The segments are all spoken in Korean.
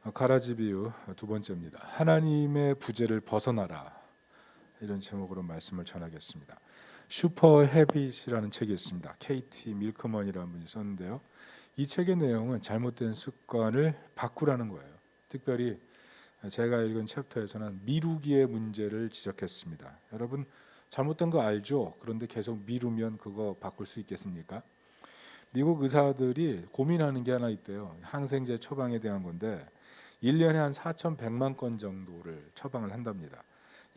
가라지 비유 두 번째입니다. 하나님의 부재를 벗어나라, 이런 제목으로 말씀을 전하겠습니다. 슈퍼 헤빗이라는 책이 있습니다. KT 밀크먼이라는 분이 썼는데요. 이 책의 내용은 잘못된 습관을 바꾸라는 거예요. 특별히 제가 읽은 챕터에서는 미루기의 문제를 지적했습니다. 여러분, 잘못된 거 알죠? 그런데 계속 미루면 그거 바꿀 수 있겠습니까? 미국 의사들이 고민하는 게 하나 있대요. 항생제 처방에 대한 건데 1년에 한 4,100만 건 정도를 처방을 한답니다.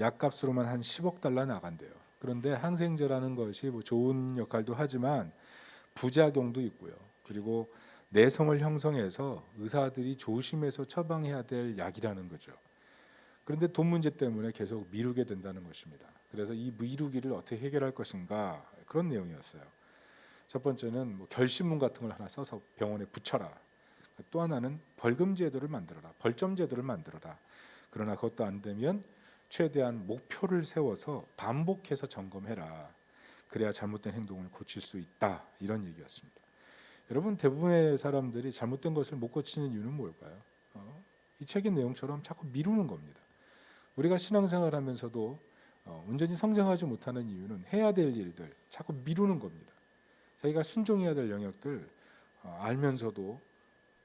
약값으로만 한 10억 달러 나간대요. 그런데 항생제라는 것이 뭐 좋은 역할도 하지만 부작용도 있고요. 그리고 내성을 형성해서 의사들이 조심해서 처방해야 될 약이라는 거죠. 그런데 돈 문제 때문에 계속 미루게 된다는 것입니다. 그래서 이 미루기를 어떻게 해결할 것인가, 그런 내용이었어요. 첫 번째는 뭐 결심문 같은 걸 하나 써서 병원에 붙여라. 또 하나는 벌금 제도를 만들어라. 벌점 제도를 만들어라. 그러나 그것도 안 되면 최대한 목표를 세워서 반복해서 점검해라. 그래야 잘못된 행동을 고칠 수 있다. 이런 얘기였습니다. 여러분, 대부분의 사람들이 잘못된 것을 못 고치는 이유는 뭘까요? 이 책의 내용처럼 자꾸 미루는 겁니다. 우리가 신앙생활 하면서도 온전히 성장하지 못하는 이유는 해야 될 일들 자꾸 미루는 겁니다. 자기가 순종해야 될 영역들 알면서도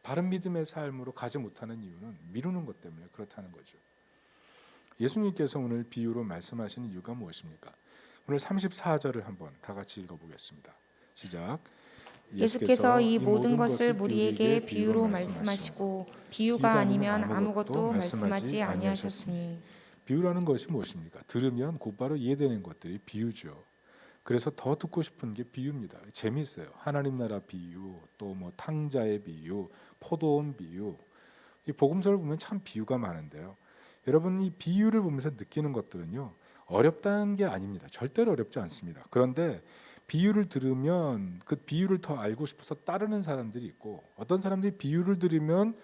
바른 믿음의 삶으로 가지 못하는 이유는 미루는 것 때문에 그렇다는 거죠. 예수님께서 오늘 비유로 말씀하시는 이유가 무엇입니까? 오늘 34절을 한번 다 같이 읽어보겠습니다. 시작. 예수께서 이 모든 것을 무리에게 비유로 말씀하시고 비유가 아니면 아무것도 말씀하지 아니하셨으니. 비유라는 것이 무엇입니까? 들으면 곧바로 이해되는 것들이 비유죠. 그래서 더 듣고 싶은 게 비유입니다. 재미있어요. 하나님 나라 비유, 또 뭐 탕자의 비유, 포도원 비유. 이 복음서를 보면 참 비유가 많은데요. 여러분, 이 비유를 보면서 느끼는 것들은요, 어렵다는 게 아닙니다. 절대로 어렵지 않습니다. 그런데 비유를 들으면 그 비유를 더 알고 싶어서 따르는 사람들이 있고, 어떤 사람들이 비유를 들으면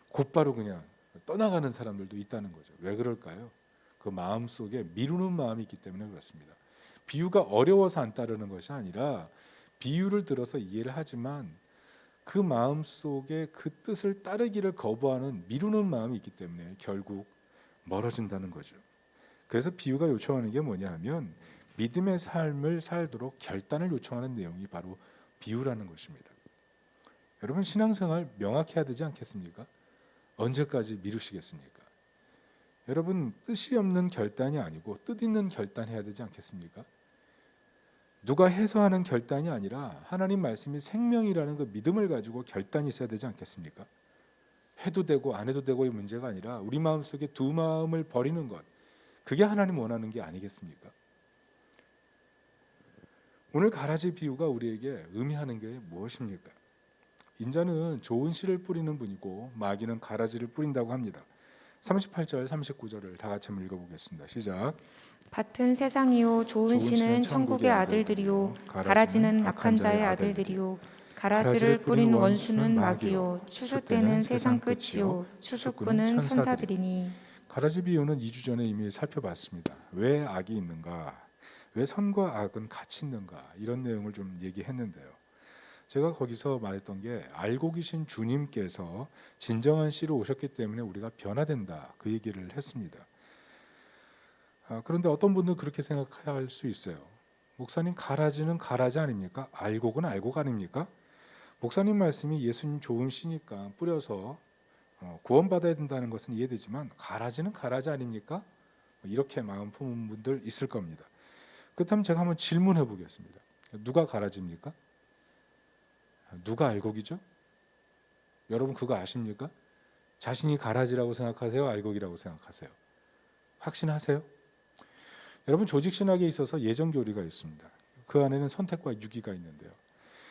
곧바로 그냥 떠나가는 사람들도 있다는 거죠. 왜 그럴까요? 그 마음 속에 미루는 마음이 있기 때문에 그렇습니다. 비유가 어려워서 안 따르는 것이 아니라 비유를 들어서 이해를 하지만 그 마음 속에 그 뜻을 따르기를 거부하는 미루는 마음이 있기 때문에 결국 멀어진다는 거죠. 그래서 비유가 요청하는 게 뭐냐 하면 믿음의 삶을 살도록 결단을 요청하는 내용이 바로 비유라는 것입니다. 여러분, 신앙생활 명확해야 되지 않겠습니까? 언제까지 미루시겠습니까? 여러분, 뜻이 없는 결단이 아니고 뜻 있는 결단해야 되지 않겠습니까? 누가 해서하는 결단이 아니라 하나님 말씀이 생명이라는 그 믿음을 가지고 결단이 있어야 되지 않겠습니까? 해도 되고 안 해도 되고의 문제가 아니라 우리 마음속에 두 마음을 버리는 것, 그게 하나님 원하는 게 아니겠습니까? 오늘 가라지 비유가 우리에게 의미하는 게 무엇입니까? 인자는 좋은 씨를 뿌리는 분이고 마귀는 가라지를 뿌린다고 합니다. 38절 39절을 다 같이 한번 읽어보겠습니다. 시작. 밭은 세상이요 좋은 씨는 천국의 아들들이요 가라지는 악한 자의 아들들이요. 가라지를 뿌린 원수는 마귀요 추수 때는 세상 끝이요 추수꾼은 천사들이니. 가라지 비유는 2주 전에 이미 살펴봤습니다. 왜 악이 있는가? 왜 선과 악은 같이 있는가? 이런 내용을 좀 얘기했는데요. 제가 거기서 말했던 게 알고 계신 주님께서 진정한 씨로 오셨기 때문에 우리가 변화된다, 그 얘기를 했습니다. 그런데 어떤 분들은 그렇게 생각할 수 있어요. 목사님, 가라지는 가라지 아닙니까? 알곡은 알곡 아닙니까? 목사님 말씀이 예수님 좋은 씨니까 뿌려서 구원받아야 된다는 것은 이해되지만 가라지는 가라지 아닙니까? 이렇게 마음 품은 분들 있을 겁니다. 그렇다면 제가 한번 질문해 보겠습니다. 누가 가라지입니까? 누가 알곡이죠? 여러분, 그거 아십니까? 자신이 가라지라고 생각하세요? 알곡이라고 생각하세요? 확신하세요? 여러분, 조직신학에 있어서 예정교리가 있습니다. 그 안에는 선택과 유기가 있는데요.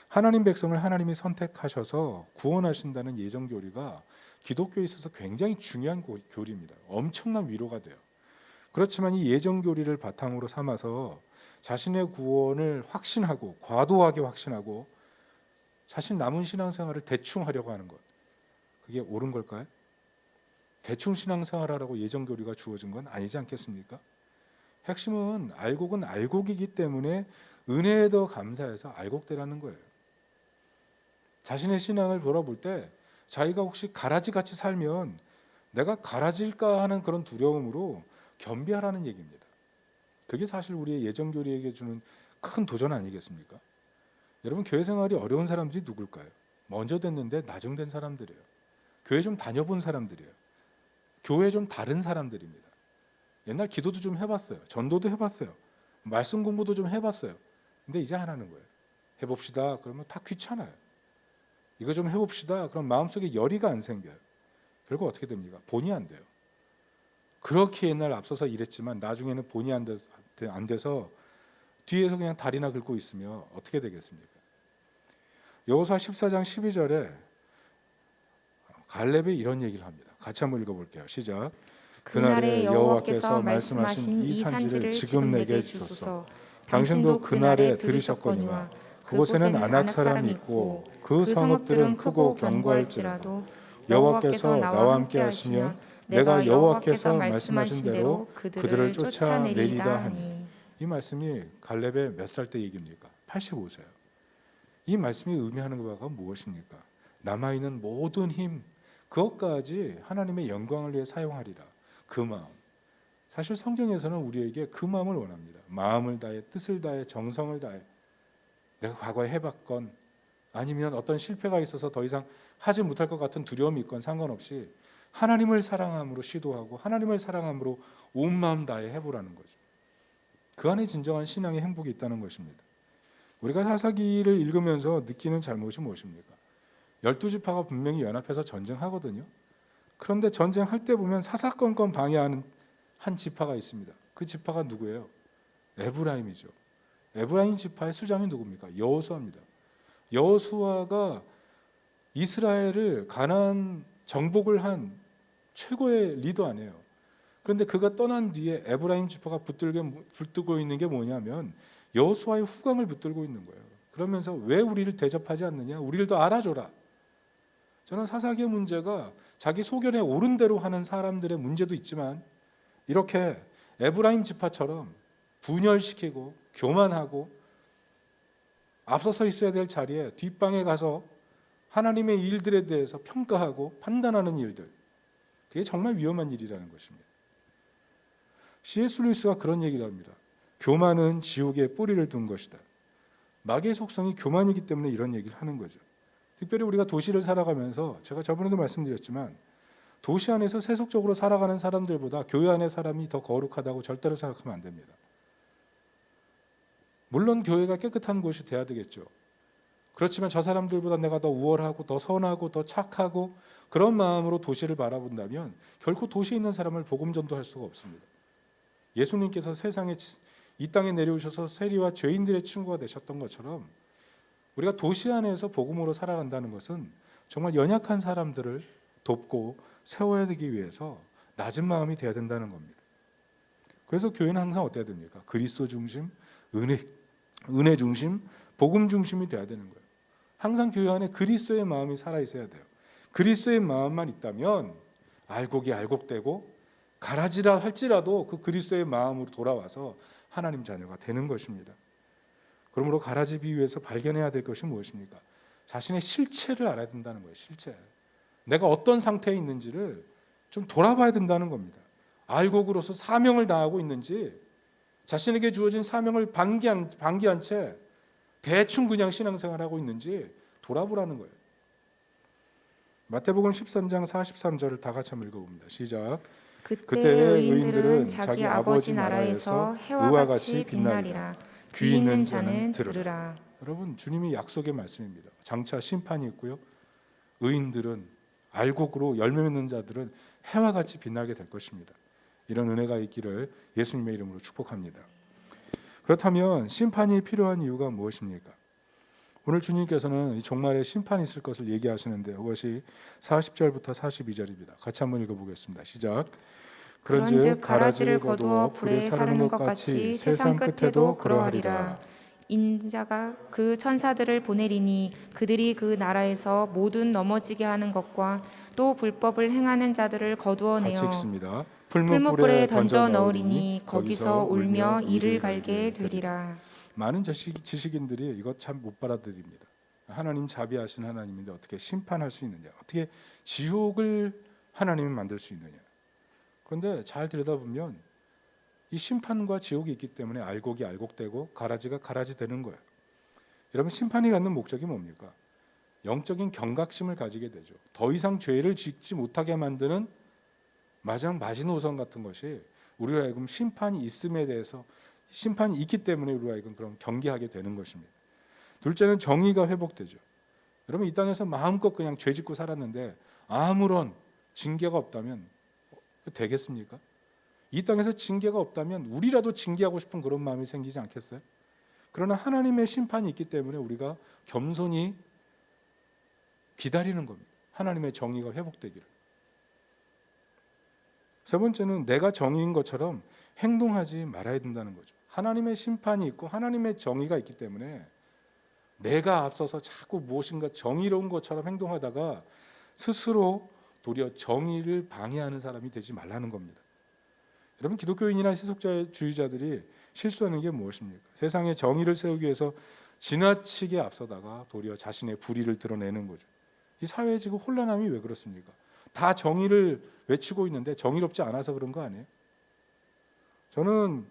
하나님 백성을 하나님이 선택하셔서 구원하신다는 예정교리가 기독교에 있어서 굉장히 중요한 교리입니다. 엄청난 위로가 돼요. 그렇지만 이 예정교리를 바탕으로 삼아서 자신의 구원을 확신하고 과도하게 확신하고 자신 남은 신앙생활을 대충 하려고 하는 것, 그게 옳은 걸까요? 대충 신앙생활하라고 예정교리가 주어진 건 아니지 않겠습니까? 핵심은 알곡은 알곡이기 때문에 은혜에 더 감사해서 알곡되라는 거예요. 자신의 신앙을 돌아볼 때 자기가 혹시 가라지 같이 살면 내가 가라질까 하는 그런 두려움으로 겸비하라는 얘기입니다. 그게 사실 우리의 예정교리에게 주는 큰 도전 아니겠습니까? 여러분, 교회 생활이 어려운 사람들이 누굴까요? 먼저 됐는데 나중된 사람들이에요. 교회 좀 다녀본 사람들이에요. 교회 좀 다른 사람들입니다. 옛날 기도도 좀 해봤어요. 전도도 해봤어요. 말씀 공부도 좀 해봤어요. 근데 이제 안 하는 거예요. 해봅시다. 그러면 다 귀찮아요. 이거 좀 해봅시다. 그럼 마음속에 열의가 안 생겨요. 결국 어떻게 됩니까? 본이 안 돼요. 그렇게 옛날 앞서서 일했지만 나중에는 본이 안 돼서 뒤에서 그냥 다리나 긁고 있으면 어떻게 되겠습니까? 여호수아 14장 12절에 갈렙이 이런 얘기를 합니다. 같이 한번 읽어볼게요. 시작. 그날에 여호와께서 말씀하신 이 산지를 지금 내게 주소서. 당신도 그날에 들으셨거니와 그곳에는 아낙 사람이 있고 그 성읍들은 크고 견고할지라도 여호와께서 나와 함께 하시면 내가 여호와께서 말씀하신 대로 그들을 쫓아내리이다 하니. 이 말씀이 갈렙의 몇 살 때 얘기입니까? 85세요. 이 말씀이 의미하는 바가 무엇입니까? 남아있는 모든 힘, 그것까지 하나님의 영광을 위해 사용하리라. 그 마음. 사실 성경에서는 우리에게 그 마음을 원합니다. 마음을 다해, 뜻을 다해, 정성을 다해. 내가 과거에 해봤건 아니면 어떤 실패가 있어서 더 이상 하지 못할 것 같은 두려움이 있건 상관없이 하나님을 사랑함으로 시도하고 하나님을 사랑함으로 온 마음 다해 해보라는 거죠. 그 안에 진정한 신앙의 행복이 있다는 것입니다. 우리가 사사기를 읽으면서 느끼는 잘못이 무엇입니까? 12지파가 분명히 연합해서 전쟁하거든요. 그런데 전쟁할 때 보면 사사건건 방해하는 한 지파가 있습니다. 그 지파가 누구예요? 에브라임이죠. 에브라임 지파의 수장이 누굽니까? 여호수아입니다. 여호수아가 이스라엘을 가나안 정복을 한 최고의 리더 아니에요. 그런데 그가 떠난 뒤에 에브라임 지파가 붙들고 있는 게 뭐냐면 여호수아의 후광을 붙들고 있는 거예요. 그러면서 왜 우리를 대접하지 않느냐? 우리를 더 알아줘라. 저는 사사기의 문제가 자기 소견에 옳은 대로 하는 사람들의 문제도 있지만 이렇게 에브라임 지파처럼 분열시키고 교만하고 앞서서 있어야 될 자리에 뒷방에 가서 하나님의 일들에 대해서 평가하고 판단하는 일들, 그게 정말 위험한 일이라는 것입니다. C.S. 루이스가 그런 얘기를 합니다. 교만은 지옥에 뿌리를 둔 것이다. 마귀의 속성이 교만이기 때문에 이런 얘기를 하는 거죠. 특별히 우리가 도시를 살아가면서 제가 저번에도 말씀드렸지만 도시 안에서 세속적으로 살아가는 사람들보다 교회 안의 사람이 더 거룩하다고 절대로 생각하면 안 됩니다. 물론 교회가 깨끗한 곳이 돼야 되겠죠. 그렇지만 저 사람들보다 내가 더 우월하고 더 선하고 더 착하고 그런 마음으로 도시를 바라본다면 결코 도시에 있는 사람을 복음 전도할 수가 없습니다. 예수님께서 세상에 이 땅에 내려오셔서 세리와 죄인들의 친구가 되셨던 것처럼 우리가 도시 안에서 복음으로 살아간다는 것은 정말 연약한 사람들을 돕고 세워야 되기 위해서 낮은 마음이 돼야 된다는 겁니다. 그래서 교회는 항상 어때야 됩니까? 그리스도 중심, 은혜 중심, 복음 중심이 돼야 되는 거예요. 항상 교회 안에 그리스도의 마음이 살아 있어야 돼요. 그리스도의 마음만 있다면 알곡이 알곡되고 가라지라 할지라도 그 그리스도의 마음으로 돌아와서 하나님 자녀가 되는 것입니다. 그러므로 가라지 비유에서 발견해야 될 것이 무엇입니까? 자신의 실체를 알아야 된다는 거예요. 실체. 내가 어떤 상태에 있는지를 좀 돌아봐야 된다는 겁니다. 알곡으로서 사명을 다하고 있는지 자신에게 주어진 사명을 방기한 채 대충 그냥 신앙생활하고 있는지 돌아보라는 거예요. 마태복음 13장 43절을 다 같이 한번 읽어봅니다. 시작. 그때의 의인들은 자기 아버지 나라에서 해와 같이 빛나리라. 귀 있는 자는 들으라. 여러분, 주님이 약속의 말씀입니다. 장차 심판이 있고요. 의인들은 알곡으로 열매 맺는 자들은 해와 같이 빛나게 될 것입니다. 이런 은혜가 있기를 예수님의 이름으로 축복합니다. 그렇다면 심판이 필요한 이유가 무엇입니까? 오늘 주님께서는 종말에 심판이 있을 것을 얘기하시는데 그것이 40절부터 42절입니다. 같이 한번 읽어보겠습니다. 시작. 그런즉 가라지를 거두어 불에 사르는 것 같이 세상 끝에도 그러하리라. 인자가 그 천사들을 보내리니 그들이 그 나라에서 모든 넘어지게 하는 것과 또 불법을 행하는 자들을 거두어내어 같이 읽습니다. 풀무불에 던져 넣으리니 거기서 울며 이를 갈게 되리라. 많은 지식인들이 이것 참 못 받아들입니다. 하나님 자비하신 하나님인데 어떻게 심판할 수 있느냐? 어떻게 지옥을 하나님이 만들 수 있느냐? 그런데 잘 들여다보면 이 심판과 지옥이 있기 때문에 알곡이 알곡되고 가라지가 가라지 되는 거예요. 여러분, 심판이 갖는 목적이 뭡니까? 영적인 경각심을 가지게 되죠. 더 이상 죄를 짓지 못하게 만드는 마지막 마지노선 같은 것이 우리로 하여금 심판이 있음에 대해서, 심판이 있기 때문에 우리로 하여금 그럼 경계하게 되는 것입니다. 둘째는 정의가 회복되죠. 여러분, 이 땅에서 마음껏 그냥 죄 짓고 살았는데 아무런 징계가 없다면 되겠습니까? 이 땅에서 징계가 없다면 우리라도 징계하고 싶은 그런 마음이 생기지 않겠어요? 그러나 하나님의 심판이 있기 때문에 우리가 겸손히 기다리는 겁니다. 하나님의 정의가 회복되기를. 세 번째는 내가 정의인 것처럼 행동하지 말아야 된다는 거죠. 하나님의 심판이 있고 하나님의 정의가 있기 때문에 내가 앞서서 자꾸 무엇인가 정의로운 것처럼 행동하다가 스스로 도리어 정의를 방해하는 사람이 되지 말라는 겁니다. 여러분, 기독교인이나 세속주의자들이 실수하는 게 무엇입니까? 세상에 정의를 세우기 위해서 지나치게 앞서다가 도리어 자신의 불의를 드러내는 거죠. 이 사회의 지금 혼란함이 왜 그렇습니까? 다 정의를 외치고 있는데 정의롭지 않아서 그런 거 아니에요? 저는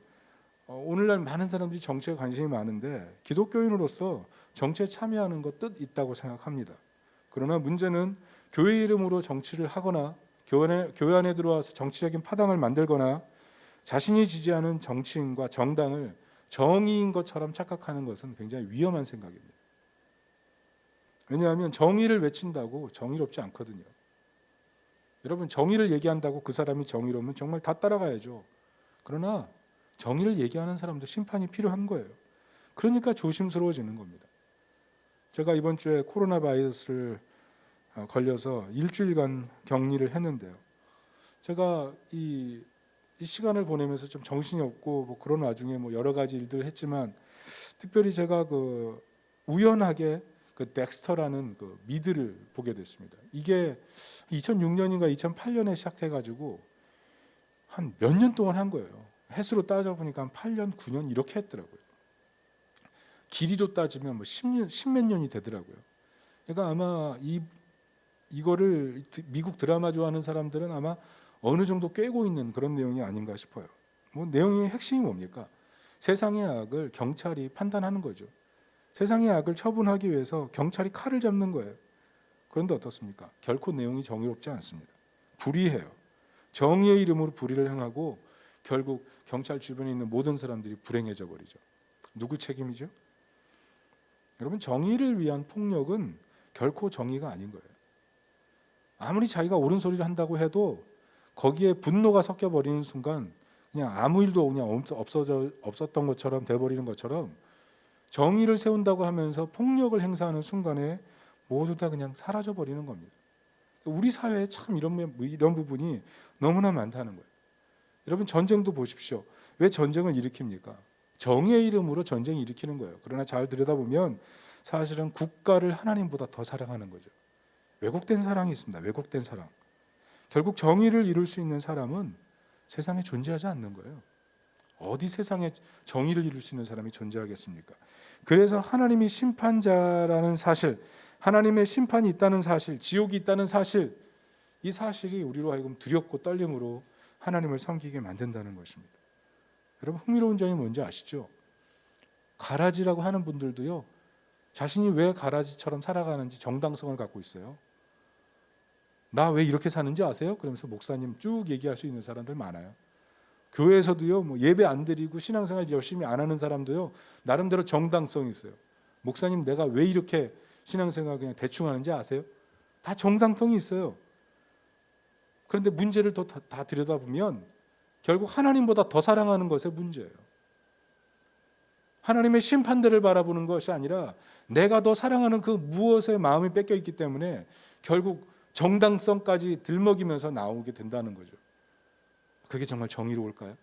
오늘날 많은 사람들이 정치에 관심이 많은데 기독교인으로서 정치에 참여하는 것 뜻 있다고 생각합니다. 그러나 문제는 교회 이름으로 정치를 하거나 교회 안에 들어와서 정치적인 파당을 만들거나 자신이 지지하는 정치인과 정당을 정의인 것처럼 착각하는 것은 굉장히 위험한 생각입니다. 왜냐하면 정의를 외친다고 정의롭지 않거든요. 여러분, 정의를 얘기한다고 그 사람이 정의로우면 정말 다 따라가야죠. 그러나 정의를 얘기하는 사람도 심판이 필요한 거예요. 그러니까 조심스러워지는 겁니다. 제가 이번 주에 코로나 바이러스를 걸려서 일주일간 격리를 했는데요. 제가 이 시간을 보내면서 좀 정신이 없고 뭐 그런 와중에 뭐 여러 가지 일들을 했지만, 특별히 제가 그 우연하게 그 덱스터라는 그 미드를 보게 됐습니다. 이게 2006년인가 2008년에 시작해가지고 한 몇 년 동안 한 거예요. 횟수로 따져보니까 한 8년, 9년 이렇게 했더라고요. 길이로 따지면 뭐 10년, 10몇 년이 되더라고요. 그러니까 아마 이거를 미국 드라마 좋아하는 사람들은 아마 어느 정도 꿰고 있는 그런 내용이 아닌가 싶어요. 뭐 내용의 핵심이 뭡니까? 세상의 악을 경찰이 판단하는 거죠. 세상의 악을 처분하기 위해서 경찰이 칼을 잡는 거예요. 그런데 어떻습니까? 결코 내용이 정의롭지 않습니다. 불의해요. 정의의 이름으로 불의를 행하고 결국 경찰 주변에 있는 모든 사람들이 불행해져 버리죠. 누구 책임이죠? 여러분, 정의를 위한 폭력은 결코 정의가 아닌 거예요. 아무리 자기가 옳은 소리를 한다고 해도 거기에 분노가 섞여 버리는 순간 그냥 아무 일도 그냥 없었던 것처럼 돼버리는 것처럼, 정의를 세운다고 하면서 폭력을 행사하는 순간에 모두 다 그냥 사라져 버리는 겁니다. 우리 사회에 참 이런 부분이 너무나 많다는 거예요. 여러분, 전쟁도 보십시오. 왜 전쟁을 일으킵니까? 정의의 이름으로 전쟁을 일으키는 거예요. 그러나 잘 들여다보면 사실은 국가를 하나님보다 더 사랑하는 거죠. 왜곡된 사랑이 있습니다. 왜곡된 사랑. 결국 정의를 이룰 수 있는 사람은 세상에 존재하지 않는 거예요. 어디 세상에 정의를 이룰 수 있는 사람이 존재하겠습니까? 그래서 하나님이 심판자라는 사실, 하나님의 심판이 있다는 사실, 지옥이 있다는 사실, 이 사실이 우리로 하여금 두렵고 떨림으로 하나님을 섬기게 만든다는 것입니다. 여러분, 흥미로운 점이 뭔지 아시죠? 가라지라고 하는 분들도요, 자신이 왜 가라지처럼 살아가는지 정당성을 갖고 있어요. 나 왜 이렇게 사는지 아세요? 그러면서 목사님 쭉 얘기할 수 있는 사람들 많아요. 교회에서도요, 뭐 예배 안 드리고 신앙생활 열심히 안 하는 사람도요, 나름대로 정당성이 있어요. 목사님, 내가 왜 이렇게 신앙생활 그냥 대충 하는지 아세요? 다 정당성이 있어요. 그런데 문제를 다 들여다보면 결국 하나님보다 더 사랑하는 것의 문제예요. 하나님의 심판대를 바라보는 것이 아니라 내가 더 사랑하는 그 무엇에 마음이 뺏겨 있기 때문에 결국 정당성까지 들먹이면서 나오게 된다는 거죠. 그게 정말 정의로울까요?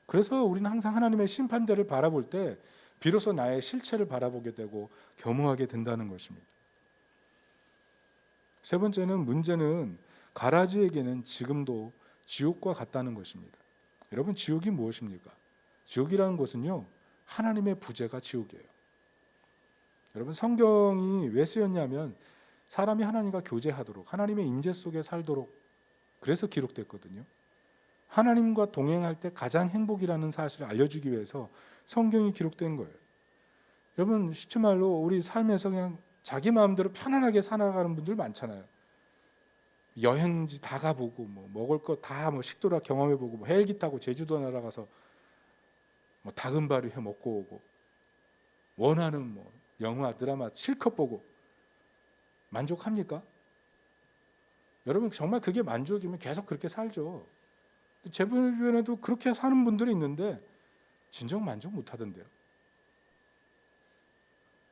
그래서 우리는 항상 하나님의 심판대를 바라볼 때 비로소 나의 실체를 바라보게 되고 겸허하게 된다는 것입니다. 세 번째는, 문제는 가라지에게는 지금도 지옥과 같다는 것입니다. 여러분, 지옥이 무엇입니까? 지옥이라는 것은요, 하나님의 부재가 지옥이에요. 여러분 성경이 왜 쓰였냐면 사람이 하나님과 교제하도록 하나님의 임재 속에 살도록 그래서 기록됐거든요. 하나님과 동행할 때 가장 행복이라는 사실을 알려주기 위해서 성경이 기록된 거예요. 여러분 쉽지 말로 우리 삶에서 그냥 자기 마음대로 편안하게 살아가는 분들 많잖아요. 여행지 다 가보고 뭐 먹을 거 다 뭐 식도락 경험해보고 뭐 헬기 타고 제주도 날아가서 뭐 닭은바리 해 먹고 오고 원하는 뭐 영화 드라마 실컷 보고 만족합니까? 여러분 정말 그게 만족이면 계속 그렇게 살죠. 제 주변에도 그렇게 사는 분들이 있는데 진정 만족 못하던데요.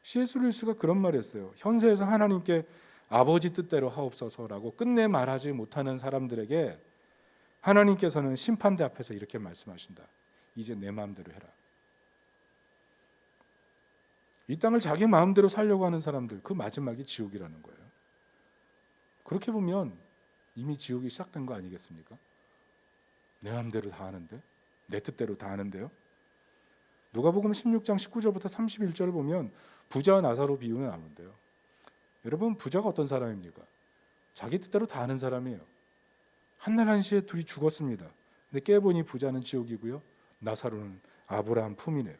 C.S. 루이스가 그런 말을 했어요. 현세에서 하나님께 아버지 뜻대로 하옵소서라고 끝내 말하지 못하는 사람들에게 하나님께서는 심판대 앞에서 이렇게 말씀하신다. 이제 내 마음대로 해라. 이 땅을 자기 마음대로 살려고 하는 사람들, 그 마지막이 지옥이라는 거예요. 그렇게 보면 이미 지옥이 시작된 거 아니겠습니까? 내 마음대로 다 하는데, 내 뜻대로 다 하는데요. 누가복음 16장 19절부터 31절을 보면 부자와 나사로 비유는 나오는데요. 여러분 부자가 어떤 사람입니까? 자기 뜻대로 다 하는 사람이에요. 한날 한시에 둘이 죽었습니다. 근데 깨보니 부자는 지옥이고요, 나사로는 아브라함 품이네요.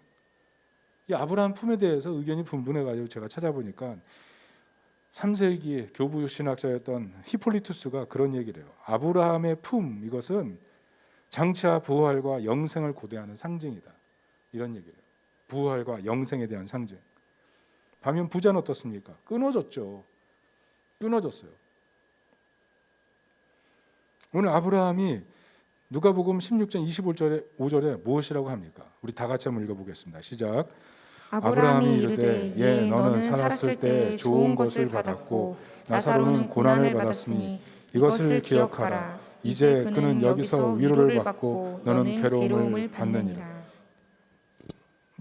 이 아브라함 품에 대해서 의견이 분분해가지고 제가 찾아보니까 3세기의 교부 신학자였던 히폴리투스가 그런 얘기를 해요. 아브라함의 품, 이것은 장차 부활과 영생을 고대하는 상징이다. 이런 얘기를 해요. 부활과 영생에 대한 상징. 반면 부자는 어떻습니까? 끊어졌죠. 끊어졌어요. 오늘 아브라함이 누가복음 16장 25절에 무엇이라고 합니까? 우리 다 같이 한번 읽어보겠습니다. 시작. 아브라함이 이르되 예 너는 살았을 때 좋은 것을 받았고 나사로는 고난을 받았으니 이것을 기억하라. 이제 그는 여기서 위로를 받고 너는 괴로움을 받느니라.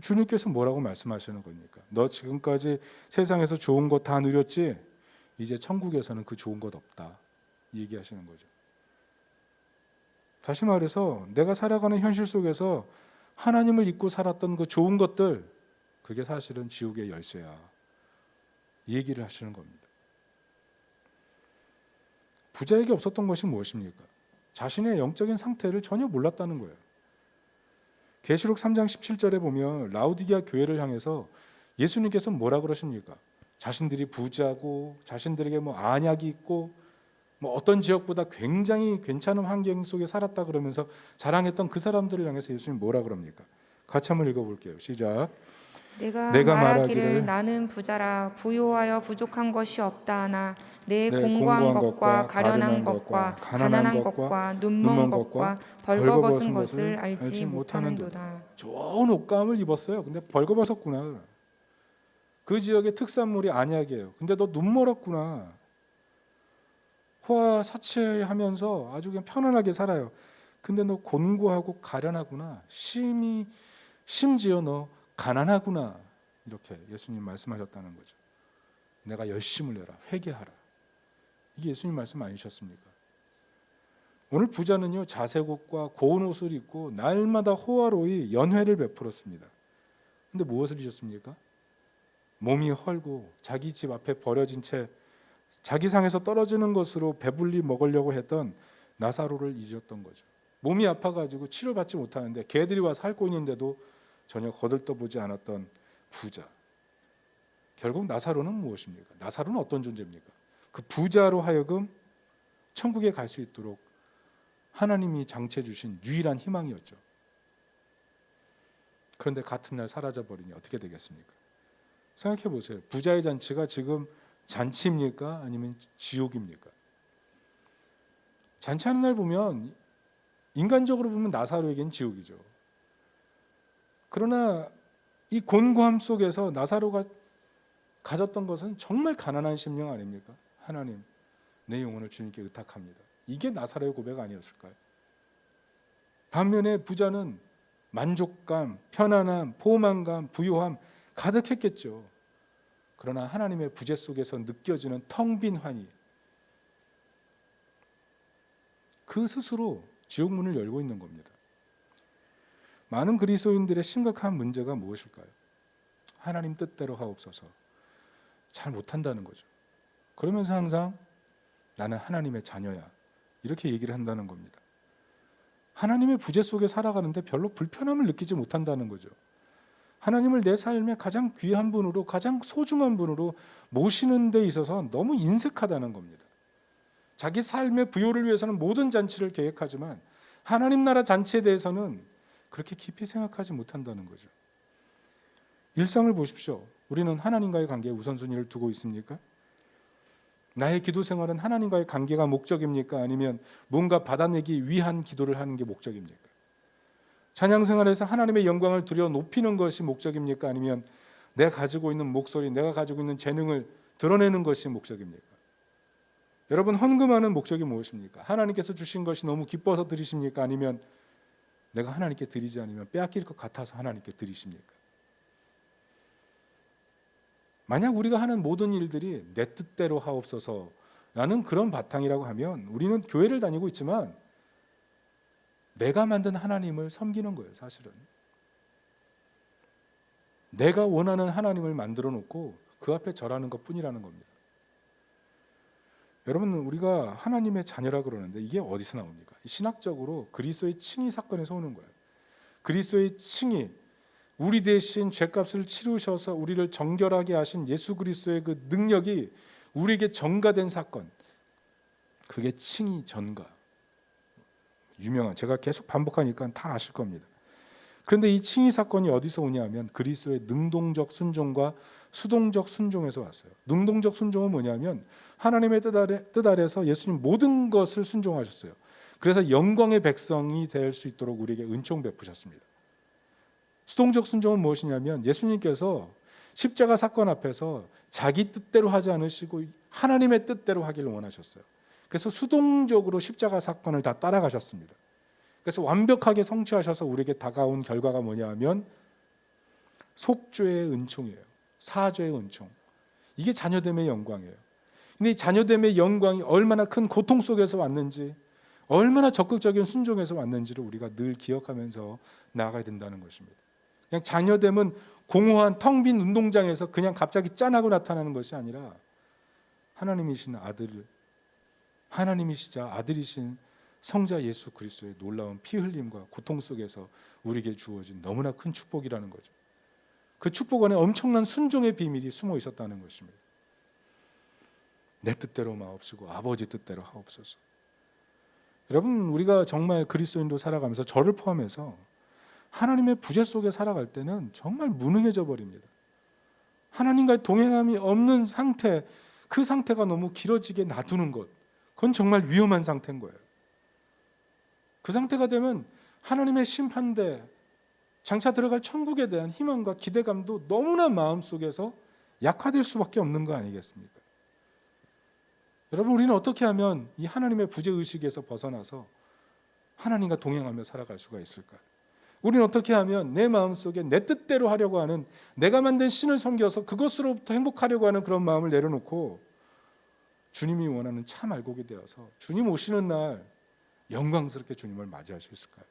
주님께서 뭐라고 말씀하시는 겁니까? 너 지금까지 세상에서 좋은 것 다 누렸지? 이제 천국에서는 그 좋은 것 없다. 얘기하시는 거죠. 다시 말해서 내가 살아가는 현실 속에서 하나님을 잊고 살았던 그 좋은 것들, 그게 사실은 지옥의 열쇠야. 이 얘기를 하시는 겁니다. 부자에게 없었던 것이 무엇입니까? 자신의 영적인 상태를 전혀 몰랐다는 거예요. 계시록 3장 17절에 보면 라우디게아 교회를 향해서 예수님께서 뭐라 그러십니까? 자신들이 부자고 자신들에게 뭐 안약이 있고 뭐 어떤 지역보다 굉장히 괜찮은 환경 속에 살았다 그러면서 자랑했던 그 사람들을 향해서 예수님 뭐라 그럽니까? 같이 한번 읽어볼게요. 시작. 내가 말하기를 나는 부자라 부요하여 부족한 것이 없다 하나 내 공고한 것과 가련한 것과 가난한 것과 눈먼 것과 벌거벗은 것을 알지 못하는도다. 좋은 옷감을 입었어요. 근데 벌거벗었구나. 그 지역의 특산물이 안약이에요. 근데 너 눈 멀었구나. 호화 사치하면서 아주 그냥 편안하게 살아요. 근데 너 곤고하고 가련하구나. 심지어 너 가난하구나. 이렇게 예수님 말씀하셨다는 거죠. 내가 열심을 내라. 회개하라. 이게 예수님 말씀 아니셨습니까? 오늘 부자는요, 자색 옷과 고운 옷을 입고 날마다 호화로이 연회를 베풀었습니다. 근데 무엇을 잊었습니까? 몸이 헐고 자기 집 앞에 버려진 채 자기 상에서 떨어지는 것으로 배불리 먹으려고 했던 나사로를 잊었던 거죠. 몸이 아파가지고 치료받지 못하는데 개들이 와서 핥고 있는데도 전혀 거들떠보지 않았던 부자. 결국 나사로는 무엇입니까? 나사로는 어떤 존재입니까? 그 부자로 하여금 천국에 갈 수 있도록 하나님이 장치해 주신 유일한 희망이었죠. 그런데 같은 날 사라져 버리니 어떻게 되겠습니까? 생각해 보세요. 부자의 잔치가 지금 잔치입니까? 아니면 지옥입니까? 잔치하는 날 보면 인간적으로 보면 나사로에겐 지옥이죠. 그러나 이 곤고함 속에서 나사로가 가졌던 것은 정말 가난한 심령 아닙니까? 하나님, 내 영혼을 주님께 의탁합니다. 이게 나사로의 고백 아니었을까요? 반면에 부자는 만족감, 편안함, 포만감, 부요함 가득했겠죠. 그러나 하나님의 부재 속에서 느껴지는 텅 빈 환희, 그 스스로 지옥문을 열고 있는 겁니다. 많은 그리스도인들의 심각한 문제가 무엇일까요? 하나님 뜻대로 하옵소서. 잘 못한다는 거죠. 그러면서 항상 나는 하나님의 자녀야 이렇게 얘기를 한다는 겁니다. 하나님의 부재 속에 살아가는데 별로 불편함을 느끼지 못한다는 거죠. 하나님을 내 삶의 가장 귀한 분으로, 가장 소중한 분으로 모시는 데 있어서 너무 인색하다는 겁니다. 자기 삶의 부요를 위해서는 모든 잔치를 계획하지만 하나님 나라 잔치에 대해서는 그렇게 깊이 생각하지 못한다는 거죠. 일상을 보십시오. 우리는 하나님과의 관계에 우선순위를 두고 있습니까? 나의 기도 생활은 하나님과의 관계가 목적입니까? 아니면 뭔가 받아내기 위한 기도를 하는 게 목적입니까? 찬양 생활에서 하나님의 영광을 들여 높이는 것이 목적입니까? 아니면 내가 가지고 있는 목소리, 내가 가지고 있는 재능을 드러내는 것이 목적입니까? 여러분, 헌금하는 목적이 무엇입니까? 하나님께서 주신 것이 너무 기뻐서 드리십니까? 아니면 내가 하나님께 드리지 않으면 빼앗길 것 같아서 하나님께 드리십니까? 만약 우리가 하는 모든 일들이 내 뜻대로 하옵소서라는 그런 바탕이라고 하면 우리는 교회를 다니고 있지만 내가 만든 하나님을 섬기는 거예요. 사실은 내가 원하는 하나님을 만들어 놓고 그 앞에 절하는 것뿐이라는 겁니다. 여러분, 우리가 하나님의 자녀라 그러는데 이게 어디서 나옵니까? 신학적으로 그리스도의 칭의 사건에서 오는 거예요. 그리스도의 칭의, 우리 대신 죄값을 치르셔서 우리를 정결하게 하신 예수 그리스도의 그 능력이 우리에게 전가된 사건, 그게 칭의 전가. 유명한, 제가 계속 반복하니까 다 아실 겁니다. 그런데 이 칭의 사건이 어디서 오냐면 그리스도의 능동적 순종과 수동적 순종에서 왔어요. 능동적 순종은 뭐냐면 하나님의 뜻 아래서 예수님 모든 것을 순종하셨어요. 그래서 영광의 백성이 될 수 있도록 우리에게 은총 베푸셨습니다. 수동적 순종은 무엇이냐면 예수님께서 십자가 사건 앞에서 자기 뜻대로 하지 않으시고 하나님의 뜻대로 하기를 원하셨어요. 그래서 수동적으로 십자가 사건을 다 따라가셨습니다. 그래서 완벽하게 성취하셔서 우리에게 다가온 결과가 뭐냐 하면 속죄의 은총이에요. 사죄의 은총. 이게 자녀됨의 영광이에요. 근데 이 자녀됨의 영광이 얼마나 큰 고통 속에서 왔는지, 얼마나 적극적인 순종에서 왔는지를 우리가 늘 기억하면서 나아가야 된다는 것입니다. 그냥 자녀됨은 공허한 텅 빈 운동장에서 그냥 갑자기 짠하고 나타나는 것이 아니라 하나님이신 아들, 하나님이시자 아들이신 성자 예수 그리스도의 놀라운 피 흘림과 고통 속에서 우리에게 주어진 너무나 큰 축복이라는 거죠. 그 축복 안에 엄청난 순종의 비밀이 숨어 있었다는 것입니다. 내 뜻대로 마옵시고 아버지 뜻대로 하옵소서. 여러분, 우리가 정말 그리스도인도 살아가면서 저를 포함해서 하나님의 부재 속에 살아갈 때는 정말 무능해져 버립니다. 하나님과의 동행함이 없는 상태, 그 상태가 너무 길어지게 놔두는 것, 그건 정말 위험한 상태인 거예요. 그 상태가 되면 하나님의 심판대, 장차 들어갈 천국에 대한 희망과 기대감도 너무나 마음속에서 약화될 수밖에 없는 거 아니겠습니까? 여러분, 우리는 어떻게 하면 이 하나님의 부재의식에서 벗어나서 하나님과 동행하며 살아갈 수가 있을까요? 우리는 어떻게 하면 내 마음속에 내 뜻대로 하려고 하는, 내가 만든 신을 섬겨서 그것으로부터 행복하려고 하는 그런 마음을 내려놓고 주님이 원하는 참 알곡이 되어서 주님 오시는 날 영광스럽게 주님을 맞이할 수 있을까요?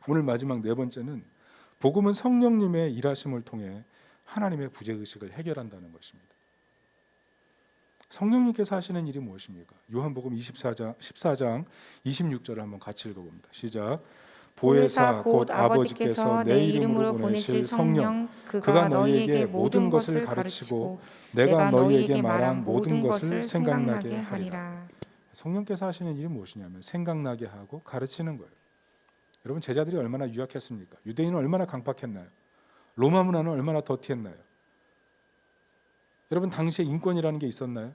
오늘 마지막 네 번째는 복음은 성령님의 일하심을 통해 하나님의 부재의식을 해결한다는 것입니다. 성령님께서 하시는 일이 무엇입니까? 요한복음 14장 26절을 한번 같이 읽어봅니다. 시작. 보혜사 곧 아버지께서 내 이름으로 보내실 성령, 그가 너희에게 모든 것을 가르치고 내가 너희에게 말한 모든 것을 생각나게 하리라. 성령께서 하시는 일이 무엇이냐면 생각나게 하고 가르치는 거예요. 여러분, 제자들이 얼마나 유약했습니까? 유대인은 얼마나 강팍했나요? 로마 문화는 얼마나 더티했나요? 여러분, 당시에 인권이라는 게 있었나요?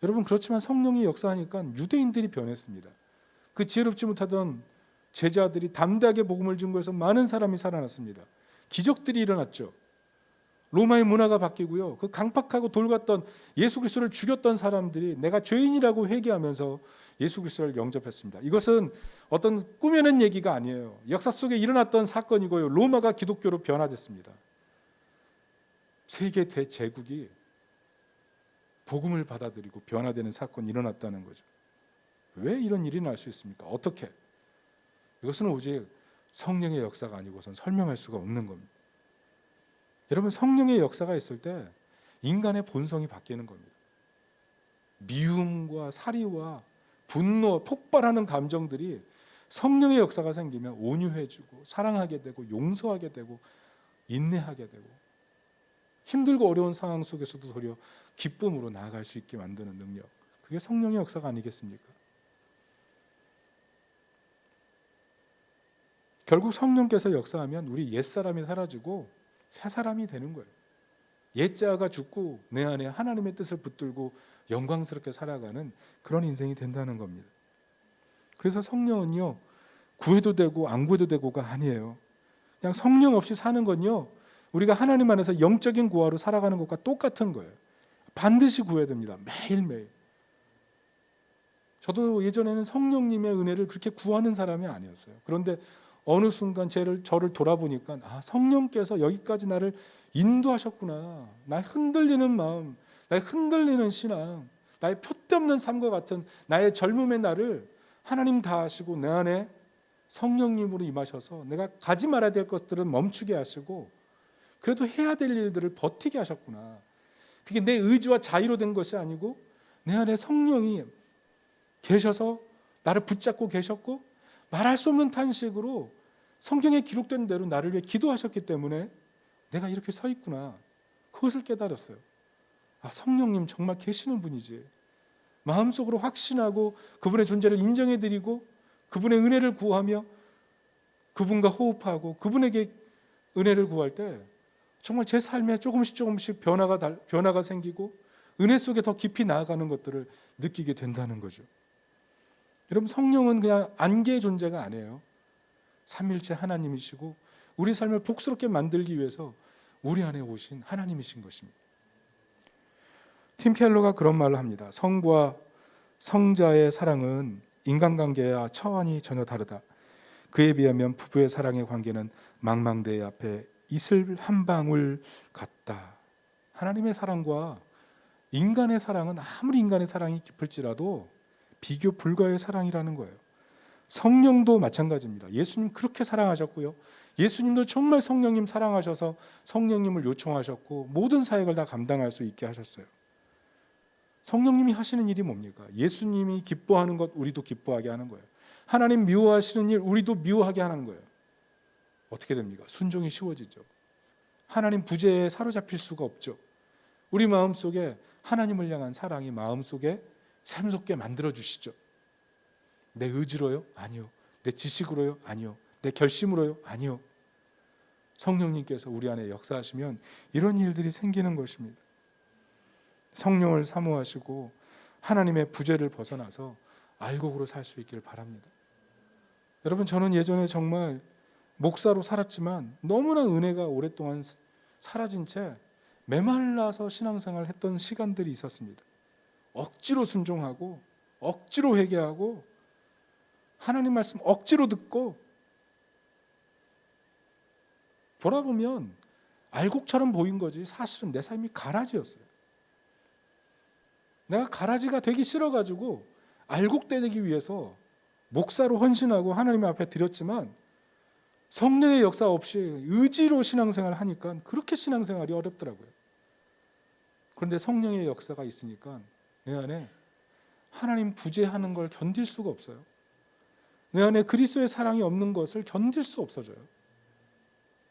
여러분, 그렇지만 성령이 역사하니까 유대인들이 변했습니다. 그 지혜롭지 못하던 제자들이 담대하게 복음을 준 것에서 많은 사람이 살아났습니다. 기적들이 일어났죠. 로마의 문화가 바뀌고요. 그 강팍하고 돌갔던 예수 그리스도를 죽였던 사람들이 내가 죄인이라고 회개하면서 예수 그리스도를 영접했습니다. 이것은 어떤 꾸며낸 얘기가 아니에요. 역사 속에 일어났던 사건이고요. 로마가 기독교로 변화됐습니다. 세계 대제국이 복음을 받아들이고 변화되는 사건이 일어났다는 거죠. 왜 이런 일이 날 수 있습니까? 어떻게? 이것은 오직 성령의 역사가 아니고선 설명할 수가 없는 겁니다. 여러분, 성령의 역사가 있을 때 인간의 본성이 바뀌는 겁니다. 미움과 살이와 분노, 폭발하는 감정들이 성령의 역사가 생기면 온유해지고 사랑하게 되고 용서하게 되고 인내하게 되고 힘들고 어려운 상황 속에서도 도리어 기쁨으로 나아갈 수 있게 만드는 능력, 그게 성령의 역사가 아니겠습니까? 결국 성령께서 역사하면 우리 옛사람이 사라지고 새 사람이 되는 거예요. 옛자가 죽고 내 안에 하나님의 뜻을 붙들고 영광스럽게 살아가는 그런 인생이 된다는 겁니다. 그래서 성령은요, 구해도 되고 안 구해도 되고가 아니에요. 그냥 성령 없이 사는 건요, 우리가 하나님 안에서 영적인 구하로 살아가는 것과 똑같은 거예요. 반드시 구해야 됩니다. 매일매일. 저도 예전에는 성령님의 은혜를 그렇게 구하는 사람이 아니었어요. 그런데 어느 순간 저를 돌아보니까 성령께서 여기까지 나를 인도하셨구나. 나의 흔들리는 마음, 나의 흔들리는 신앙, 나의 표대 없는 삶과 같은 나의 젊음의 날을 하나님 다 하시고 내 안에 성령님으로 임하셔서 내가 가지 말아야 될 것들은 멈추게 하시고 그래도 해야 될 일들을 버티게 하셨구나. 그게 내 의지와 자유로 된 것이 아니고 내 안에 성령이 계셔서 나를 붙잡고 계셨고 말할 수 없는 탄식으로 성경에 기록된 대로 나를 위해 기도하셨기 때문에 내가 이렇게 서 있구나. 그것을 깨달았어요. 성령님 정말 계시는 분이지. 마음속으로 확신하고 그분의 존재를 인정해드리고 그분의 은혜를 구하며 그분과 호흡하고 그분에게 은혜를 구할 때 정말 제 삶에 조금씩 변화가 생기고 은혜 속에 더 깊이 나아가는 것들을 느끼게 된다는 거죠. 여러분, 성령은 그냥 안개의 존재가 아니에요. 삼일체 하나님이시고 우리 삶을 복스럽게 만들기 위해서 우리 안에 오신 하나님이신 것입니다. 팀 켈러가 그런 말을 합니다. 성과 성자의 사랑은 인간관계와 차원이 전혀 다르다. 그에 비하면 부부의 사랑의 관계는 망망대해 앞에 이슬 한 방울 같다. 하나님의 사랑과 인간의 사랑은 아무리 인간의 사랑이 깊을지라도 비교 불가의 사랑이라는 거예요. 성령도 마찬가지입니다. 예수님 그렇게 사랑하셨고요. 예수님도 정말 성령님 사랑하셔서 성령님을 요청하셨고 모든 사역을 다 감당할 수 있게 하셨어요. 성령님이 하시는 일이 뭡니까? 예수님이 기뻐하는 것 우리도 기뻐하게 하는 거예요. 하나님 미워하시는 일 우리도 미워하게 하는 거예요. 어떻게 됩니까? 순종이 쉬워지죠. 하나님 부재에 사로잡힐 수가 없죠. 우리 마음속에 하나님을 향한 사랑이 마음속에 샘솟게 만들어주시죠. 내 의지로요? 아니요. 내 지식으로요? 아니요. 내 결심으로요? 아니요. 성령님께서 우리 안에 역사하시면 이런 일들이 생기는 것입니다. 성령을 사모하시고 하나님의 부재를 벗어나서 알곡으로 살 수 있기를 바랍니다. 여러분, 저는 예전에 정말 목사로 살았지만 너무나 은혜가 오랫동안 사라진 채 메말라서 신앙생활을 했던 시간들이 있었습니다. 억지로 순종하고 억지로 회개하고 하나님 말씀 억지로 듣고 돌아보면 알곡처럼 보인 거지 사실은 내 삶이 가라지였어요. 내가 가라지가 되기 싫어가지고 알곡되기 위해서 목사로 헌신하고 하나님 앞에 드렸지만 성령의 역사 없이 의지로 신앙생활을 하니까 그렇게 신앙생활이 어렵더라고요. 그런데 성령의 역사가 있으니까 내 안에 하나님 부재하는 걸 견딜 수가 없어요. 내 안에 그리스도의 사랑이 없는 것을 견딜 수 없어져요.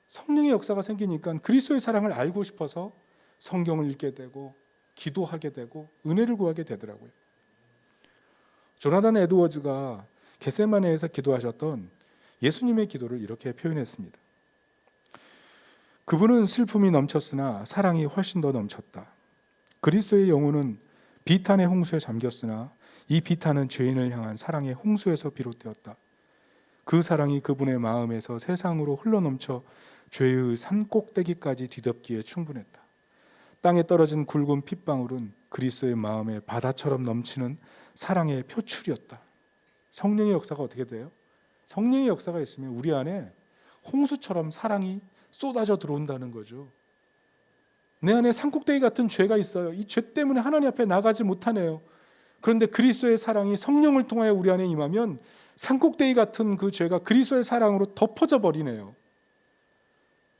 성령의 역사가 생기니까 그리스도의 사랑을 알고 싶어서 성경을 읽게 되고 기도하게 되고 은혜를 구하게 되더라고요. 조나단 에드워즈가 겟세마네에서 기도하셨던 예수님의 기도를 이렇게 표현했습니다. 그분은 슬픔이 넘쳤으나 사랑이 훨씬 더 넘쳤다. 그리스도의 영혼은 비탄의 홍수에 잠겼으나 이 비탄은 죄인을 향한 사랑의 홍수에서 비롯되었다. 그 사랑이 그분의 마음에서 세상으로 흘러넘쳐 죄의 산꼭대기까지 뒤덮기에 충분했다. 땅에 떨어진 굵은 핏방울은 그리스도의 마음에 바다처럼 넘치는 사랑의 표출이었다. 성령의 역사가 어떻게 돼요? 성령의 역사가 있으면 우리 안에 홍수처럼 사랑이 쏟아져 들어온다는 거죠. 내 안에 산꼭대기 같은 죄가 있어요. 이 죄 때문에 하나님 앞에 나가지 못하네요. 그런데 그리스도의 사랑이 성령을 통하여 우리 안에 임하면 산꼭대기 같은 그 죄가 그리스도의 사랑으로 덮어져 버리네요.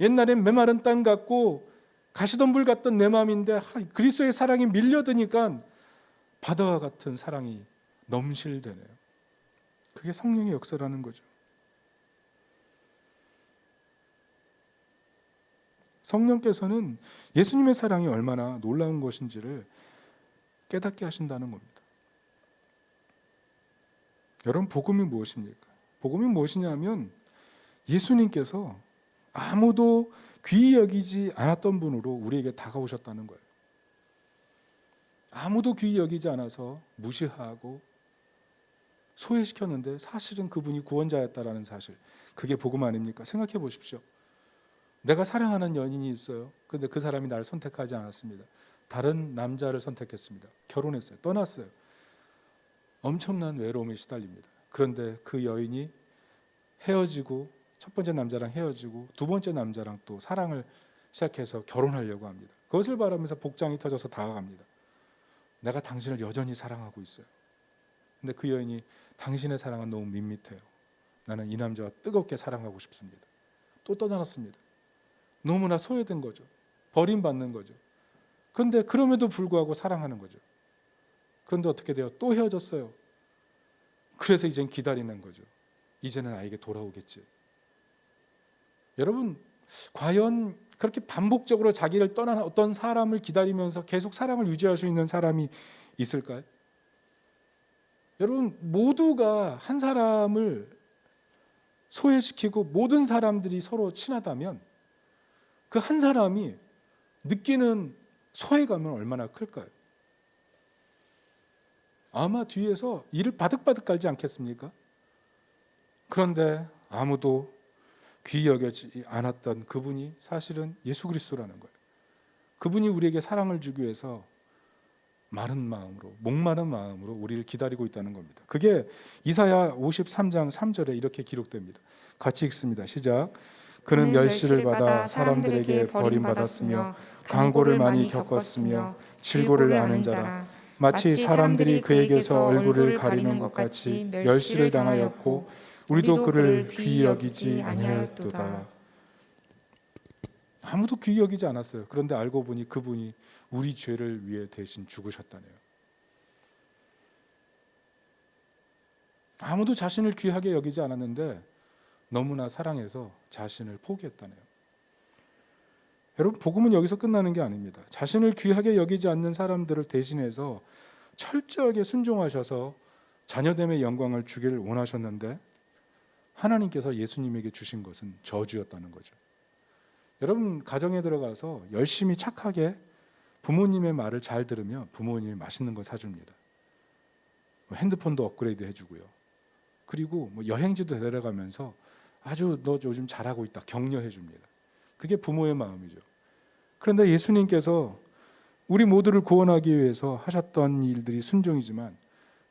옛날엔 메마른 땅 같고 가시덤불 같던 내 마음인데 그리스도의 사랑이 밀려드니까 바다와 같은 사랑이 넘실대네요. 그게 성령의 역사라는 거죠. 성령께서는 예수님의 사랑이 얼마나 놀라운 것인지를 깨닫게 하신다는 겁니다. 여러분, 복음이 무엇입니까? 복음이 무엇이냐면 예수님께서 아무도 귀히 여기지 않았던 분으로 우리에게 다가오셨다는 거예요. 아무도 귀히 여기지 않아서 무시하고 소외시켰는데 사실은 그분이 구원자였다라는 사실, 그게 복음 아닙니까? 생각해 보십시오. 내가 사랑하는 연인이 있어요. 그런데 그 사람이 나를 선택하지 않았습니다. 다른 남자를 선택했습니다. 결혼했어요. 떠났어요. 엄청난 외로움에 시달립니다. 그런데 그 여인이 헤어지고, 첫 번째 남자랑 헤어지고 두 번째 남자랑 또 사랑을 시작해서 결혼하려고 합니다. 그것을 바라면서 복장이 터져서 다가갑니다. 내가 당신을 여전히 사랑하고 있어요. 근데 그 여인이 당신의 사랑은 너무 밋밋해요. 나는 이 남자와 뜨겁게 사랑하고 싶습니다. 또 떠나놨습니다. 너무나 소외된 거죠. 버림받는 거죠. 그런데 그럼에도 불구하고 사랑하는 거죠. 그런데 어떻게 돼요? 또 헤어졌어요. 그래서 이젠 기다리는 거죠. 이제는 나에게 돌아오겠지. 여러분, 과연 그렇게 반복적으로 자기를 떠난 어떤 사람을 기다리면서 계속 사랑을 유지할 수 있는 사람이 있을까요? 여러분, 모두가 한 사람을 소외시키고 모든 사람들이 서로 친하다면 그 한 사람이 느끼는 소외감은 얼마나 클까요? 아마 뒤에서 이를 바득바득 깔지 않겠습니까? 그런데 아무도 귀히 여겨지지 않았던 그분이 사실은 예수 그리스도라는 거예요. 그분이 우리에게 사랑을 주기 위해서 마른 마음으로, 목마른 마음으로 우리를 기다리고 있다는 겁니다. 그게 이사야 53장 3절에 이렇게 기록됩니다. 같이 읽습니다. 시작. 그는 멸시를 받아 사람들에게 버림받았으며 강고를 많이 겪었으며 질고를 아는 자라. 마치 사람들이 그에게서 얼굴을 가리는 것 같이 멸시를 당하였고 우리도 그를 귀히 여기지 아니하였도다. 아무도 귀히 여기지 않았어요. 그런데 알고 보니 그분이 우리 죄를 위해 대신 죽으셨다네요. 아무도 자신을 귀하게 여기지 않았는데 너무나 사랑해서 자신을 포기했다네요. 여러분, 복음은 여기서 끝나는 게 아닙니다. 자신을 귀하게 여기지 않는 사람들을 대신해서 철저하게 순종하셔서 자녀됨의 영광을 주기를 원하셨는데 하나님께서 예수님에게 주신 것은 저주였다는 거죠. 여러분, 가정에 들어가서 열심히 착하게 부모님의 말을 잘 들으면 부모님이 맛있는 거 사줍니다. 핸드폰도 업그레이드 해주고요. 그리고 여행지도 데려가면서 아주 너 요즘 잘하고 있다 격려해 줍니다. 그게 부모의 마음이죠. 그런데 예수님께서 우리 모두를 구원하기 위해서 하셨던 일들이 순종이지만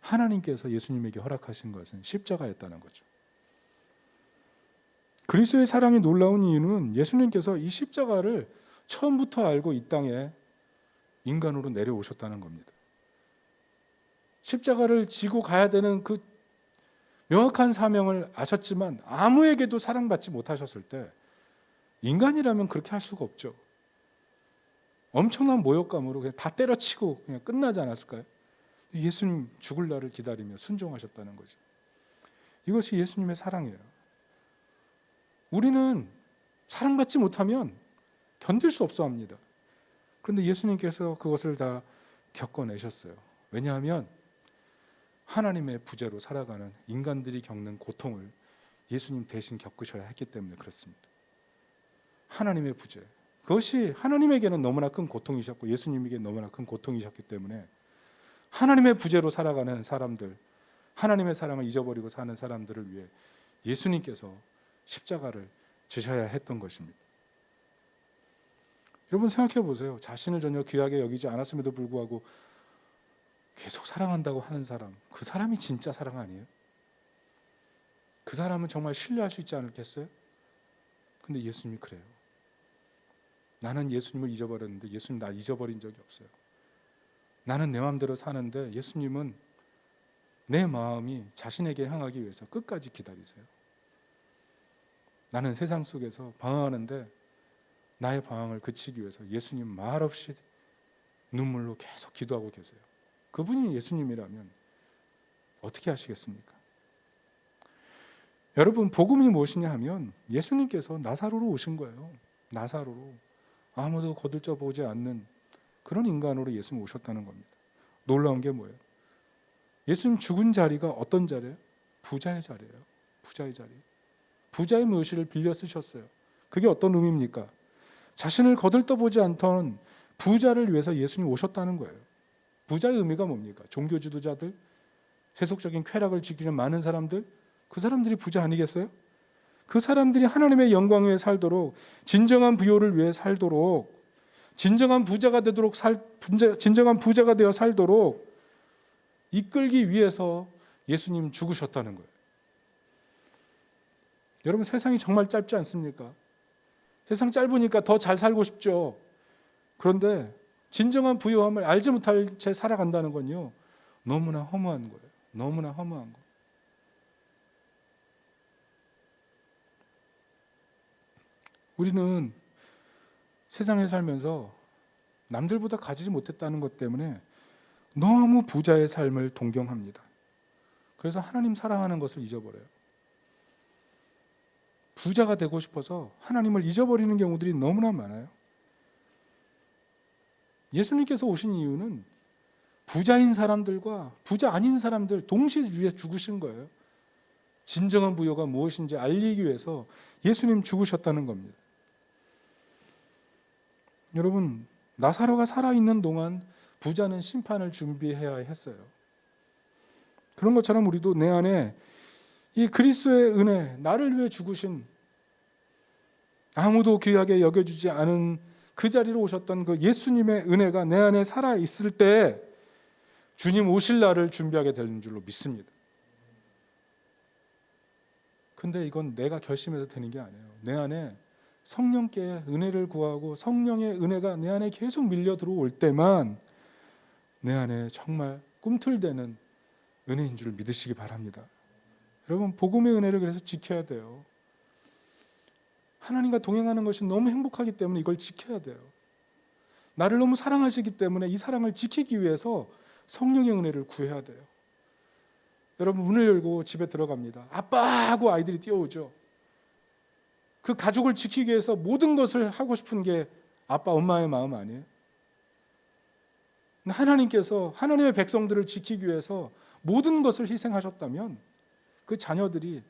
하나님께서 예수님에게 허락하신 것은 십자가였다는 거죠. 그리스도의 사랑이 놀라운 이유는 예수님께서 이 십자가를 처음부터 알고 이 땅에 인간으로 내려오셨다는 겁니다. 십자가를 지고 가야 되는 그 명확한 사명을 아셨지만 아무에게도 사랑받지 못하셨을 때 인간이라면 그렇게 할 수가 없죠. 엄청난 모욕감으로 그냥 다 때려치고 그냥 끝나지 않았을까요? 예수님 죽을 날을 기다리며 순종하셨다는 거죠. 이것이 예수님의 사랑이에요. 우리는 사랑받지 못하면 견딜 수 없어 합니다. 그런데 예수님께서 그것을 다 겪어내셨어요. 왜냐하면 하나님의 부재로 살아가는 인간들이 겪는 고통을 예수님 대신 겪으셔야 했기 때문에 그렇습니다. 하나님의 부재. 그것이 하나님에게는 너무나 큰 고통이셨고 예수님에게 너무나 큰 고통이셨기 때문에 하나님의 부재로 살아가는 사람들, 하나님의 사랑을 잊어버리고 사는 사람들을 위해 예수님께서 십자가를 지셔야 했던 것입니다. 여러분 생각해 보세요. 자신을 전혀 귀하게 여기지 않았음에도 불구하고 계속 사랑한다고 하는 사람, 그 사람이 진짜 사랑 아니에요? 그 사람은 정말 신뢰할 수 있지 않겠어요? 근데 예수님이 그래요. 나는 예수님을 잊어버렸는데 예수님 날 잊어버린 적이 없어요. 나는 내 마음대로 사는데 예수님은 내 마음이 자신에게 향하기 위해서 끝까지 기다리세요. 나는 세상 속에서 방황하는데 나의 방황을 그치기 위해서 예수님 말없이 눈물로 계속 기도하고 계세요. 그분이 예수님이라면 어떻게 하시겠습니까? 여러분, 복음이 무엇이냐 하면 예수님께서 나사로로 오신 거예요. 나사로로. 아무도 거들떠 보지 않는 그런 인간으로 예수님 오셨다는 겁니다. 놀라운 게 뭐예요? 예수님 죽은 자리가 어떤 자리예요? 부자의 자리예요. 부자의 자리. 부자의 묘시를 빌려 쓰셨어요. 그게 어떤 의미입니까? 자신을 거들떠 보지 않던 부자를 위해서 예수님 오셨다는 거예요. 부자의 의미가 뭡니까? 종교 지도자들, 세속적인 쾌락을 지키는 많은 사람들, 그 사람들이 부자 아니겠어요? 그 사람들이 하나님의 영광 위에 살도록, 진정한 부요를 위해 살도록, 진정한 부자가 되도록 진정한 부자가 되어 살도록 이끌기 위해서 예수님 죽으셨다는 거예요. 여러분, 세상이 정말 짧지 않습니까? 세상 짧으니까 더 잘 살고 싶죠. 그런데 진정한 부요함을 알지 못할 채 살아간다는 건요, 너무나 허무한 거예요. 너무나 허무한 거. 우리는 세상에 살면서 남들보다 가지지 못했다는 것 때문에 너무 부자의 삶을 동경합니다. 그래서 하나님 사랑하는 것을 잊어버려요. 부자가 되고 싶어서 하나님을 잊어버리는 경우들이 너무나 많아요. 예수님께서 오신 이유는 부자인 사람들과 부자 아닌 사람들 동시에 위해 죽으신 거예요. 진정한 부요가 무엇인지 알리기 위해서 예수님 죽으셨다는 겁니다. 여러분, 나사로가 살아있는 동안 부자는 심판을 준비해야 했어요. 그런 것처럼 우리도 내 안에 이 그리스도의 은혜, 나를 위해 죽으신, 아무도 귀하게 여겨주지 않은 그 자리로 오셨던 그 예수님의 은혜가 내 안에 살아있을 때 주님 오실 날을 준비하게 되는 줄로 믿습니다. 근데 이건 내가 결심해서 되는 게 아니에요. 내 안에 성령께 은혜를 구하고 성령의 은혜가 내 안에 계속 밀려 들어올 때만 내 안에 정말 꿈틀대는 은혜인 줄 믿으시기 바랍니다. 여러분, 복음의 은혜를 그래서 지켜야 돼요. 하나님과 동행하는 것이 너무 행복하기 때문에 이걸 지켜야 돼요. 나를 너무 사랑하시기 때문에 이 사랑을 지키기 위해서 성령의 은혜를 구해야 돼요. 여러분, 문을 열고 집에 들어갑니다. 아빠 하고 아이들이 뛰어오죠. 그 가족을 지키기 위해서 모든 것을 하고 싶은 게 아빠 엄마의 마음 아니에요? 하나님께서 하나님의 백성들을 지키기 위해서 모든 것을 희생하셨다면 그 자녀들이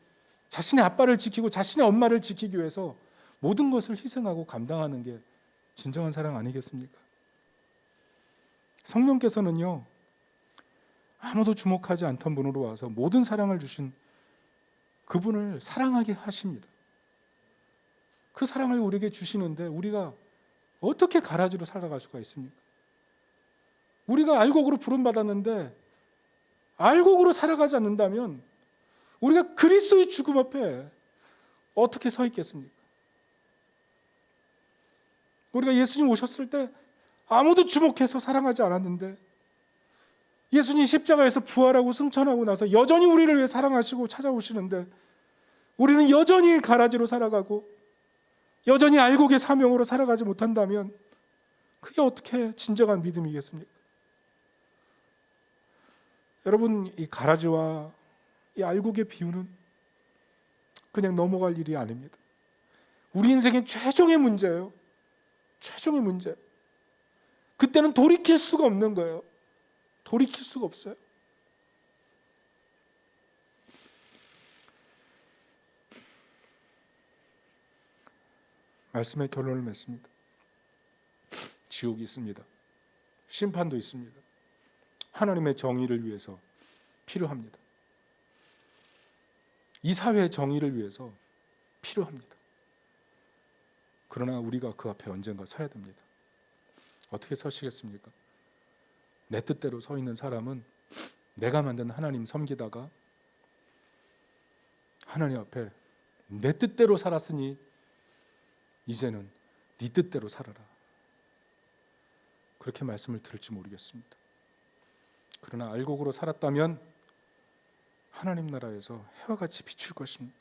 자신의 아빠를 지키고 자신의 엄마를 지키기 위해서 모든 것을 희생하고 감당하는 게 진정한 사랑 아니겠습니까? 성령께서는요, 아무도 주목하지 않던 분으로 와서 모든 사랑을 주신 그분을 사랑하게 하십니다. 그 사랑을 우리에게 주시는데 우리가 어떻게 가라지로 살아갈 수가 있습니까? 우리가 알곡으로 부름받았는데 알곡으로 살아가지 않는다면 우리가 그리스도의 죽음 앞에 어떻게 서 있겠습니까? 우리가 예수님 오셨을 때 아무도 주목해서 사랑하지 않았는데 예수님 십자가에서 부활하고 승천하고 나서 여전히 우리를 위해 사랑하시고 찾아오시는데 우리는 여전히 가라지로 살아가고 여전히 알곡의 사명으로 살아가지 못한다면 그게 어떻게 진정한 믿음이겠습니까? 여러분, 이 가라지와 이 알곡의 비유는 그냥 넘어갈 일이 아닙니다. 우리 인생의 최종의 문제예요. 최종의 문제. 그때는 돌이킬 수가 없는 거예요. 돌이킬 수가 없어요. 말씀의 결론을 맺습니다. 지옥이 있습니다. 심판도 있습니다. 하나님의 정의를 위해서 필요합니다. 이 사회의 정의를 위해서 필요합니다. 그러나 우리가 그 앞에 언젠가 서야 됩니다. 어떻게 서시겠습니까? 내 뜻대로 서 있는 사람은 내가 만든 하나님 섬기다가 하나님 앞에 내 뜻대로 살았으니 이제는 네 뜻대로 살아라. 그렇게 말씀을 들을지 모르겠습니다. 그러나 알곡으로 살았다면 하나님 나라에서 해와 같이 비출 것입니다.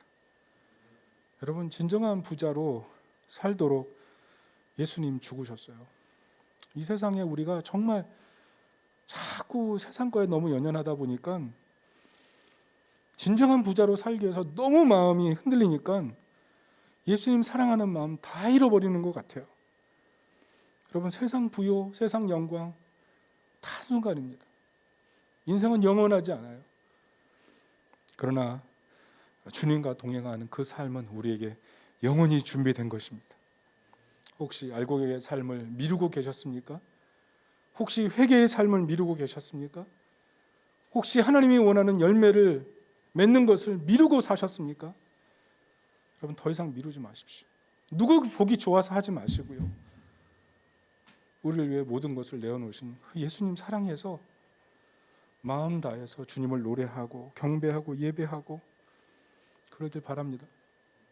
여러분, 진정한 부자로 살도록 예수님 죽으셨어요. 이 세상에 우리가 정말 자꾸 세상 거에 너무 연연하다 보니까 진정한 부자로 살기 위해서 너무 마음이 흔들리니까 예수님 사랑하는 마음 다 잃어버리는 것 같아요. 여러분, 세상 부요, 세상 영광 다 순간입니다. 인생은 영원하지 않아요. 그러나 주님과 동행하는 그 삶은 우리에게 영원히 준비된 것입니다. 혹시 알고의 삶을 미루고 계셨습니까? 혹시 회개의 삶을 미루고 계셨습니까? 혹시 하나님이 원하는 열매를 맺는 것을 미루고 사셨습니까? 여러분, 더 이상 미루지 마십시오. 누구 보기 좋아서 하지 마시고요. 우리를 위해 모든 것을 내어놓으신 예수님 사랑해서 마음 다해서 주님을 노래하고 경배하고 예배하고 그러길 바랍니다.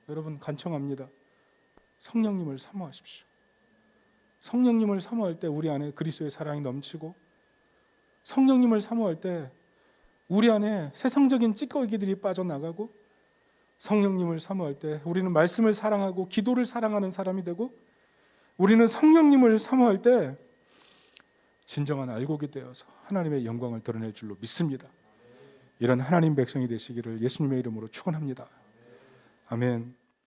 여러분, 간청합니다. 성령님을 사모하십시오. 성령님을 사모할 때 우리 안에 그리스도의 사랑이 넘치고, 성령님을 사모할 때 우리 안에 세상적인 찌꺼기들이 빠져나가고, 성령님을 사모할 때 우리는 말씀을 사랑하고 기도를 사랑하는 사람이 되고, 우리는 성령님을 사모할 때 진정한 알곡이 되어서 하나님의 영광을 드러낼 줄로 믿습니다. 이런 하나님 백성이 되시기를 예수님의 이름으로 축원합니다. 아멘.